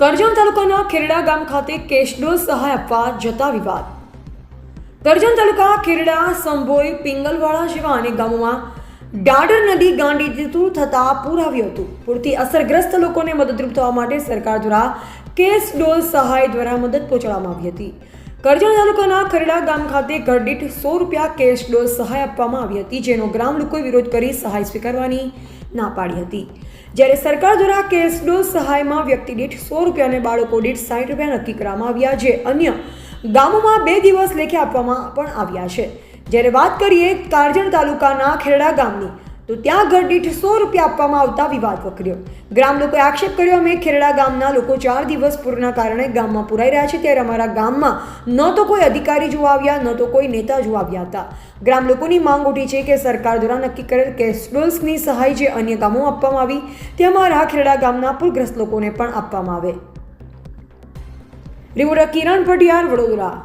કરજણ તાલુકાના ખેરડા ગામ ખાતે કેશડોલ સહાય આપવા જતા વિવાદ. કરજણ તાલુકા ખેરડા, સંભોઈ, પિંગલવાડા જેવા અનેક ગામોમાં ડાડર નદી ગાંડીતુર થતાં પૂર આવ્યું હતું. પૂરથી અસરગ્રસ્ત લોકોને મદદરૂપ થવા માટે સરકાર દ્વારા કેશડોલ સહાય દ્વારા મદદ પહોંચાડવામાં આવી હતી. કરજણ તાલુકાના ખેરડા ગામ ખાતે ઘરદીઠ 100 રૂપિયા કેશડોલ સહાય આપવામાં આવી હતી, જેનો ગ્રામ લોકોએ વિરોધ કરી સહાય સ્વીકારવાની ના પાડી હતી. જ્યારે સરકાર દ્વારા કેશડોલ સહાયમાં વ્યક્તિ દીઠ 100 રૂપિયા અને બાળકો દીઠ 60 રૂપિયા નક્કી કરવામાં આવ્યા, જે અન્ય ગામોમાં 2 દિવસ લેખે આપવામાં પણ આવ્યા છે. જ્યારે વાત કરીએ કરજણ તાલુકાના ખેરડા ગામની, તો ત્યાં ઘર દીઠ 100 રૂપિયા આપવામાં આવતા વિવાદ વકર્યો. ગ્રામ લોકોએ આક્ષેપ કર્યો, અમે ખેરડા ગામના લોકો 4 દિવસ પૂરના કારણે ગામમાં પુરાઈ રહ્યા છે, ત્યારે અમારા ગામમાં ન તો કોઈ અધિકારી જોવા આવ્યા, ન તો કોઈ નેતા જોવા આવ્યા હતા. ગ્રામ લોકોની માંગ ઉઠી છે કે સરકાર દ્વારા નક્કી કરેલ કેશડોલ્સની સહાય જે અન્ય ગામોમાં આપવામાં આવી, તે અમારા ખેરડા ગામના પૂરગ્રસ્ત લોકોને પણ આપવામાં આવે. રિપોર્ટર કિરણ પટિયાર, વડોદરા.